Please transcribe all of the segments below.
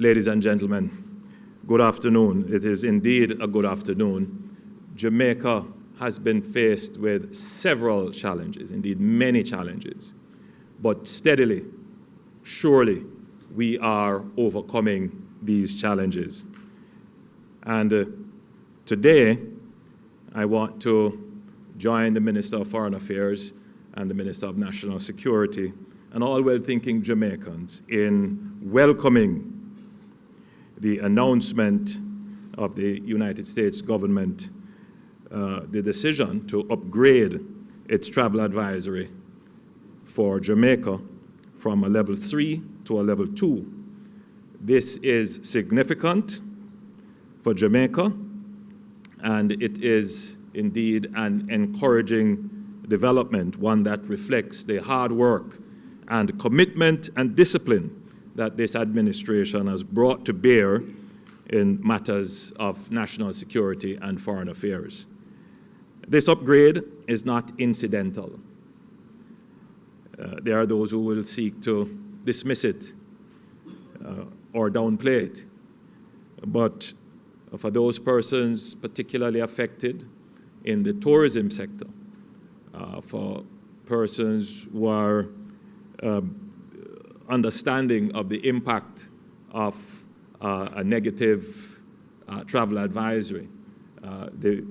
Ladies and gentlemen, good afternoon. It is indeed a good afternoon. Jamaica has been faced with several challenges, indeed many challenges, but steadily, surely, we are overcoming these challenges. And today, I want to join the Minister of Foreign Affairs and the Minister of National Security and all well-thinking Jamaicans in welcoming the announcement of the United States government, the decision to upgrade its travel advisory for Jamaica from a level 3 to a level 2. This is significant for Jamaica, and it is indeed an encouraging development, one that reflects the hard work and commitment and discipline that this administration has brought to bear in matters of national security and foreign affairs. This upgrade is not incidental. There are those who will seek to dismiss it or downplay it. But for those persons particularly affected in the tourism sector, for persons who are understanding of the impact of a negative travel advisory, the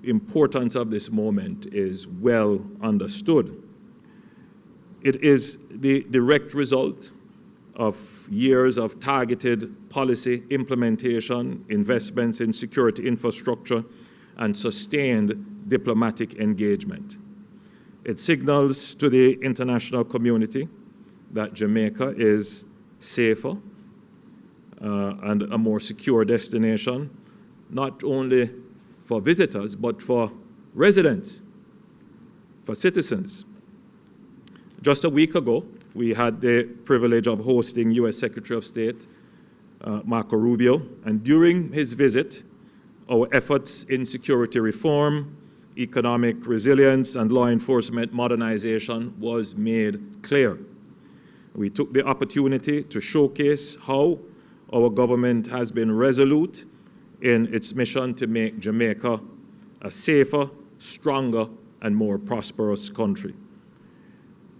importance of this moment is well understood. It is the direct result of years of targeted policy implementation, investments in security infrastructure, and sustained diplomatic engagement. It signals to the international community that Jamaica is safer and a more secure destination, not only for visitors, but for residents, for citizens. Just a week ago, we had the privilege of hosting U.S. Secretary of State Marco Rubio, and during his visit, our efforts in security reform, economic resilience, and law enforcement modernization was made clear. We took the opportunity to showcase how our government has been resolute in its mission to make Jamaica a safer, stronger, and more prosperous country.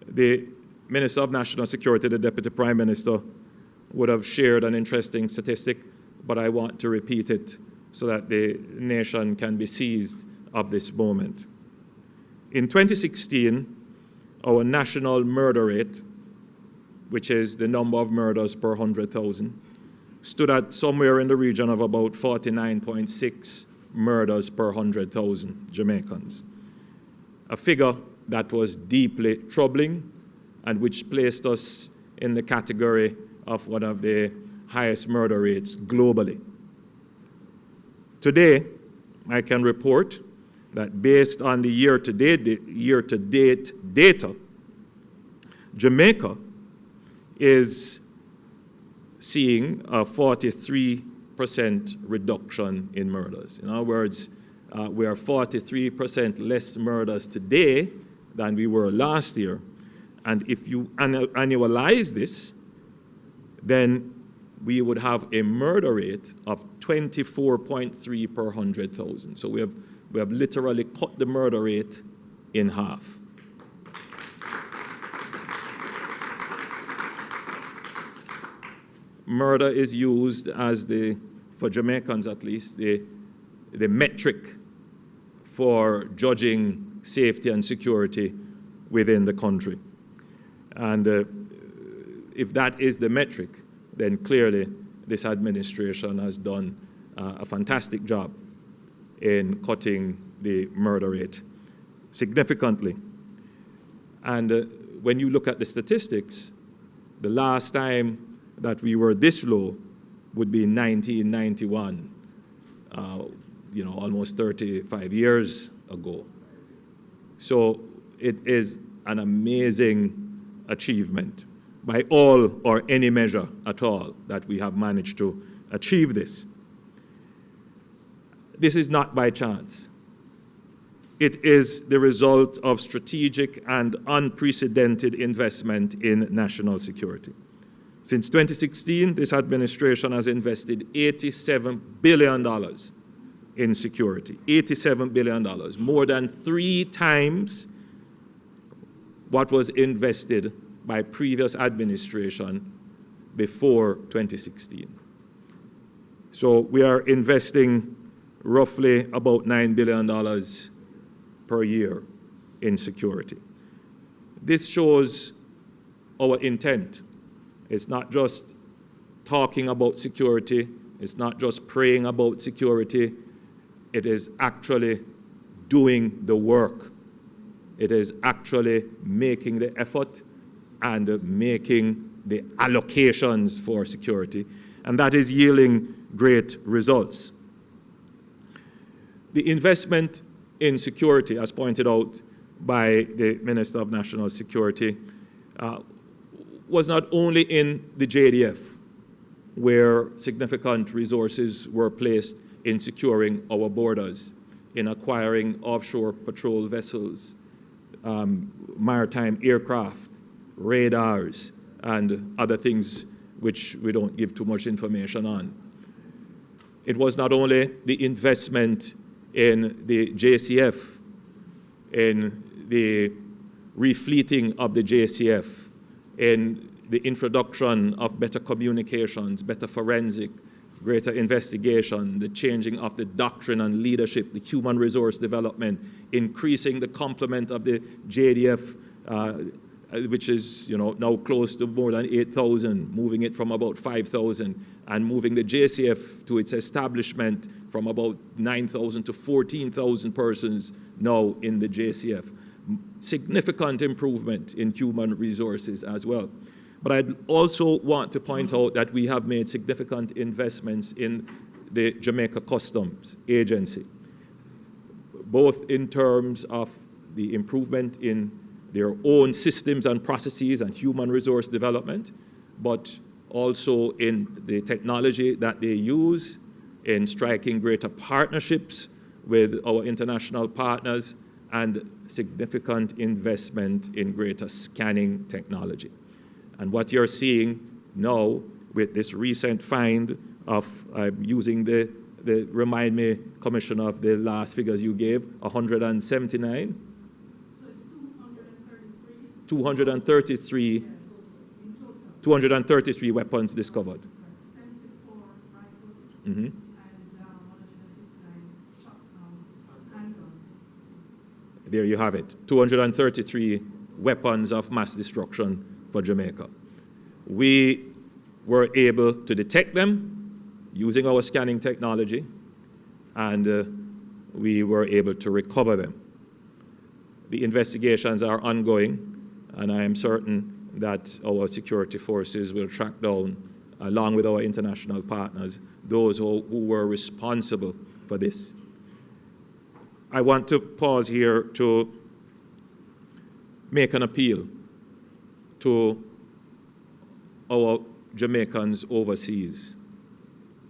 The Minister of National Security, the Deputy Prime Minister, would have shared an interesting statistic, but I want to repeat it so that the nation can be seized of this moment. In 2016, our national murder rate, which is the number of murders per 100,000, stood at somewhere in the region of about 49.6 murders per 100,000 Jamaicans. A figure that was deeply troubling and which placed us in the category of one of the highest murder rates globally. Today, I can report that based on the year-to-date data, Jamaica is seeing a 43% reduction in murders. In other words, we are 43% less murders today than we were last year. And if you annualize this, then we would have a murder rate of 24.3 per 100,000. So we have literally cut the murder rate in half. Murder is used as for Jamaicans at least, the metric for judging safety and security within the country. And if that is the metric, then clearly this administration has done a fantastic job in cutting the murder rate significantly. And when you look at the statistics, the last time that we were this low would be in 1991, almost 35 years ago. So it is an amazing achievement by all or any measure at all that we have managed to achieve this. This is not by chance. It is the result of strategic and unprecedented investment in national security. Since 2016, this administration has invested $87 billion in security, $87 billion, more than 3 times what was invested by previous administration before 2016. So we are investing roughly about $9 billion per year in security. This shows our intent. It's not just talking about security, it's not just praying about security, it is actually doing the work. It is actually making the effort and making the allocations for security, and that is yielding great results. The investment in security, as pointed out by the Minister of National Security, was not only in the JDF, where significant resources were placed in securing our borders, in acquiring offshore patrol vessels, maritime aircraft, radars, and other things which we don't give too much information on. It was not only the investment in the JCF, in the refleeting of the JCF, in the introduction of better communications, better forensic, greater investigation, the changing of the doctrine and leadership, the human resource development, increasing the complement of the JDF, which is now close to more than 8,000, moving it from about 5,000, and moving the JCF to its establishment from about 9,000 to 14,000 persons now in the JCF. Significant improvement in human resources as well. But I'd also want to point out that we have made significant investments in the Jamaica Customs Agency, both in terms of the improvement in their own systems and processes and human resource development, but also in the technology that they use in striking greater partnerships with our international partners and significant investment in greater scanning technology. And what you're seeing now with this recent find of, using the remind me, Commissioner, of the last figures you gave, 179? So it's 233? 233, In total. 233 weapons discovered. 74 rifles Mm-hmm. and 159 handguns. There you have it, 233 weapons of mass destruction for Jamaica. We were able to detect them using our scanning technology, and we were able to recover them. The investigations are ongoing, and I am certain that our security forces will track down, along with our international partners, those who were responsible for this. I want to pause here to make an appeal to our Jamaicans overseas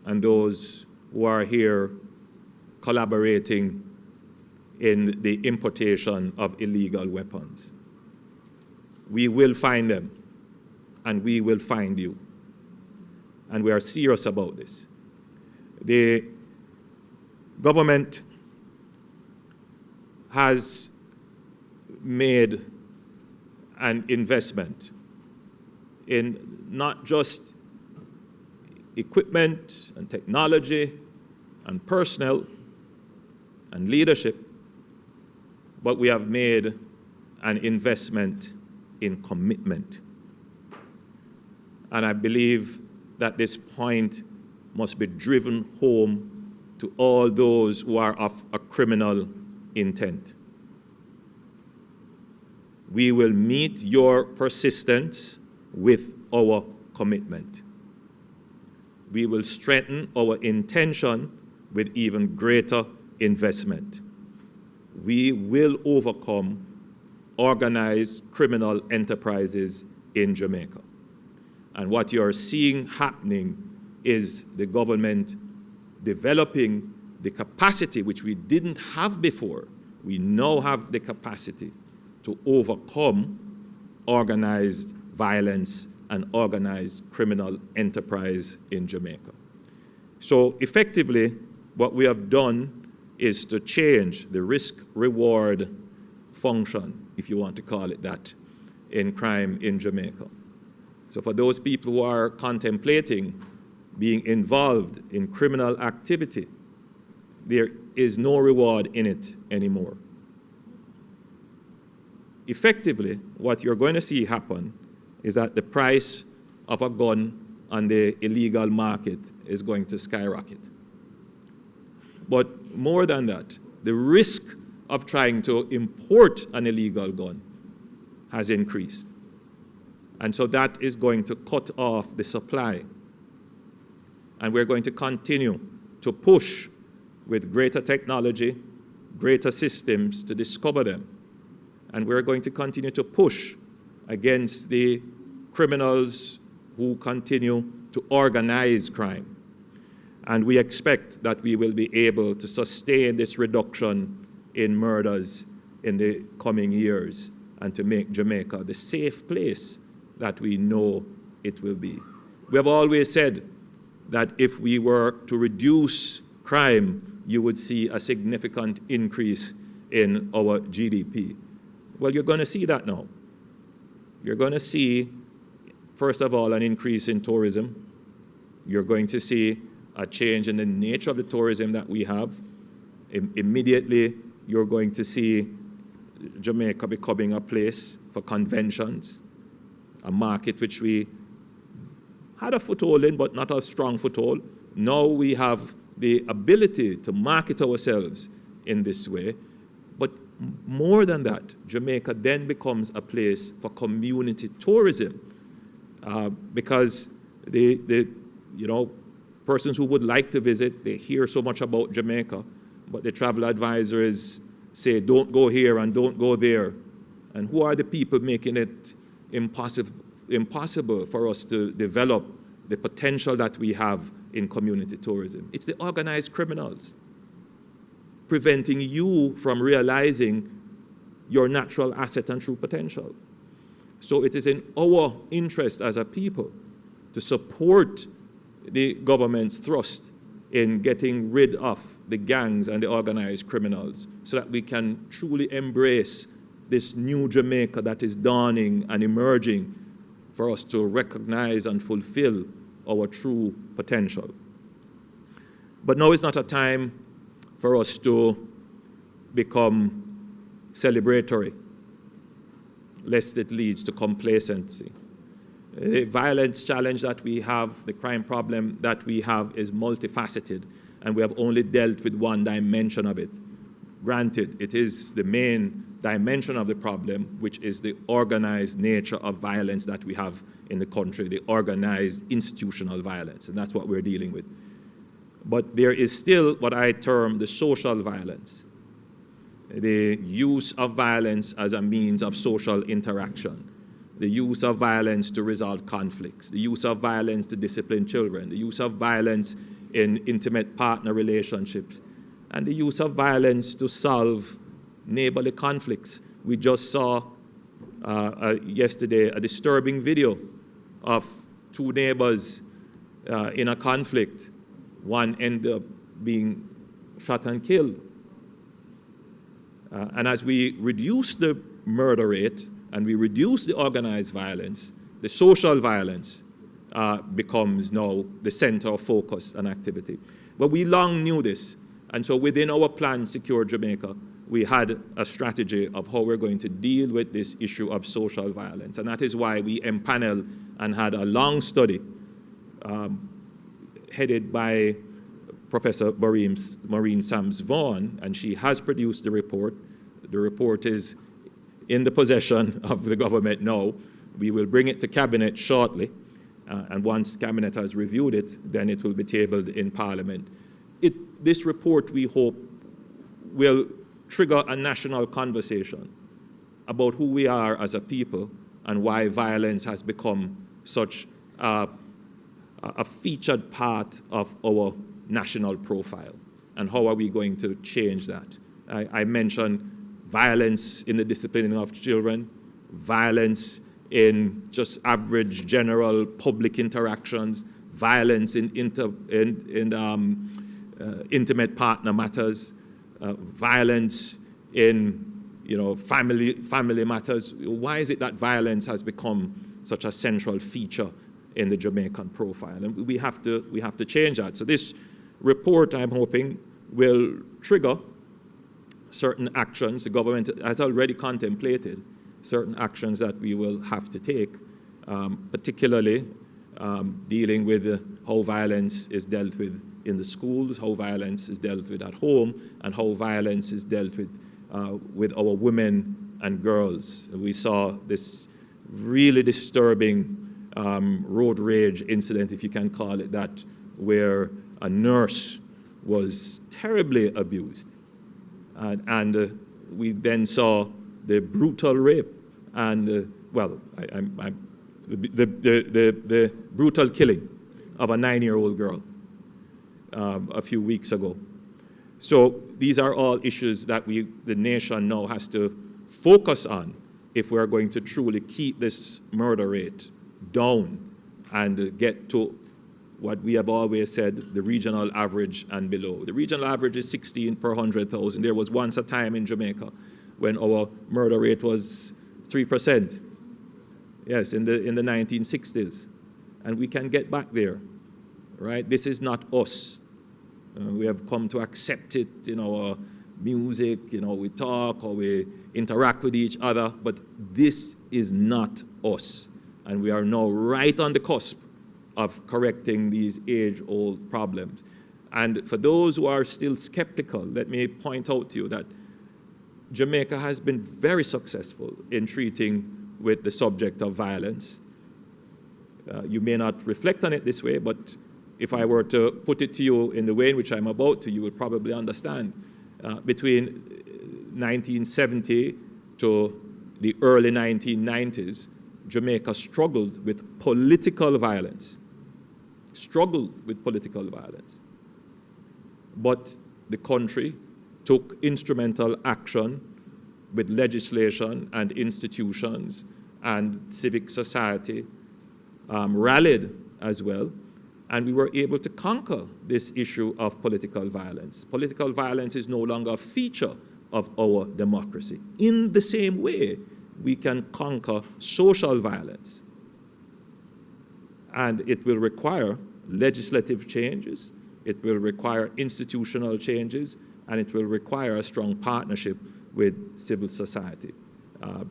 and those who are here collaborating in the importation of illegal weapons. We will find them, and we will find you. And we are serious about this. The government has made an investment in not just equipment and technology and personnel and leadership, but we have made an investment in commitment. And I believe that this point must be driven home to all those who are of a criminal intent. We will meet your persistence with our commitment. We will strengthen our intention with even greater investment. We will overcome organized criminal enterprises in Jamaica. And what you're seeing happening is the government developing the capacity which we didn't have before. We now have the capacity to overcome organized violence an organized criminal enterprise in Jamaica. So effectively, what we have done is to change the risk-reward function, if you want to call it that, in crime in Jamaica. So for those people who are contemplating being involved in criminal activity, there is no reward in it anymore. Effectively, what you're going to see happen is that the price of a gun on the illegal market is going to skyrocket. But more than that, the risk of trying to import an illegal gun has increased. And so that is going to cut off the supply. And we're going to continue to push with greater technology, greater systems to discover them. And we're going to continue to push against the criminals who continue to organize crime. And we expect that we will be able to sustain this reduction in murders in the coming years and to make Jamaica the safe place that we know it will be. We have always said that if we were to reduce crime, you would see a significant increase in our GDP. Well, you're going to see that now. You're going to see, first of all, an increase in tourism. You're going to see a change in the nature of the tourism that we have. Immediately, you're going to see Jamaica becoming a place for conventions, a market which we had a foothold in, but not a strong foothold. Now we have the ability to market ourselves in this way. But more than that, Jamaica then becomes a place for community tourism because persons who would like to visit, they hear so much about Jamaica, but the travel advisors say, don't go here and don't go there. And who are the people making it impossible for us to develop the potential that we have in community tourism? It's the organized criminals preventing you from realizing your natural asset and true potential. So it is in our interest as a people to support the government's thrust in getting rid of the gangs and the organized criminals so that we can truly embrace this new Jamaica that is dawning and emerging for us to recognize and fulfill our true potential. But now is not a time for us to become celebratory, lest it leads to complacency. The violence challenge that we have, the crime problem that we have is multifaceted, and we have only dealt with one dimension of it. Granted, it is the main dimension of the problem, which is the organized nature of violence that we have in the country, the organized institutional violence, and that's what we're dealing with. But there is still what I term the social violence, the use of violence as a means of social interaction, the use of violence to resolve conflicts, the use of violence to discipline children, the use of violence in intimate partner relationships, and the use of violence to solve neighborly conflicts. We just saw yesterday a disturbing video of two neighbors in a conflict. One ended up being shot and killed. And as we reduce the murder rate and we reduce the organized violence, the social violence becomes now the center of focus and activity. But we long knew this. And so within our plan, Secure Jamaica, we had a strategy of how we're going to deal with this issue of social violence. And that is why we empaneled and had a long study headed by Professor Maureen Sams-Vaughan, and she has produced the report. The report is in the possession of the government now. We will bring it to Cabinet shortly, and once Cabinet has reviewed it, then it will be tabled in Parliament. This report, we hope, will trigger a national conversation about who we are as a people and why violence has become such a featured part of our national profile, and how are we going to change that. I mentioned violence in the disciplining of children, violence in just average general public interactions, violence in intimate partner matters, violence in family matters. Why is it that violence has become such a central feature in the Jamaican profile? And we have to change that. So this report, I'm hoping, will trigger certain actions. The government has already contemplated certain actions that we will have to take, particularly dealing with how violence is dealt with in the schools, how violence is dealt with at home, and how violence is dealt with our women and girls. We saw this really disturbing road rage incident, if you can call it that, where a nurse was terribly abused. And we then saw the brutal rape and, the brutal killing of a 9-year-old girl a few weeks ago. So these are all issues that the nation now has to focus on if we're going to truly keep this murder rate down and get to what we have always said, the regional average and below. The regional average is 16 per 100,000. There was once a time in Jamaica when our murder rate was 3%. Yes, in the 1960s. And we can get back there, right? This is not us. We have come to accept it in our music, we talk or we interact with each other, but this is not us. And we are now right on the cusp of correcting these age-old problems. And for those who are still skeptical, let me point out to you that Jamaica has been very successful in treating with the subject of violence. You may not reflect on it this way, but if I were to put it to you in the way in which I'm about to, you would probably understand. Between 1970 to the early 1990s, Jamaica struggled with political violence. But the country took instrumental action with legislation and institutions and civic society, rallied as well, and we were able to conquer this issue of political violence. Political violence is no longer a feature of our democracy. In the same way, we can conquer social violence. And it will require legislative changes, it will require institutional changes, and it will require a strong partnership with civil society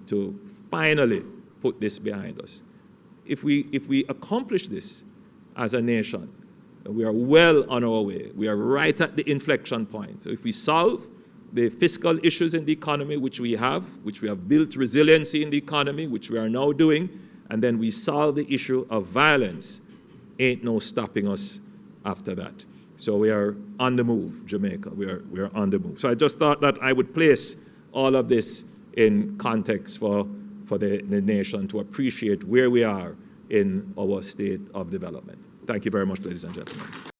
to finally put this behind us. If we accomplish this as a nation, we are well on our way. We are right at the inflection point. So if we solve the fiscal issues in the economy, which we have built resiliency in the economy, which we are now doing, and then we solve the issue of violence, ain't no stopping us after that. So we are on the move, Jamaica. We are on the move. So I just thought that I would place all of this in context for the nation to appreciate where we are in our state of development. Thank you very much, ladies and gentlemen.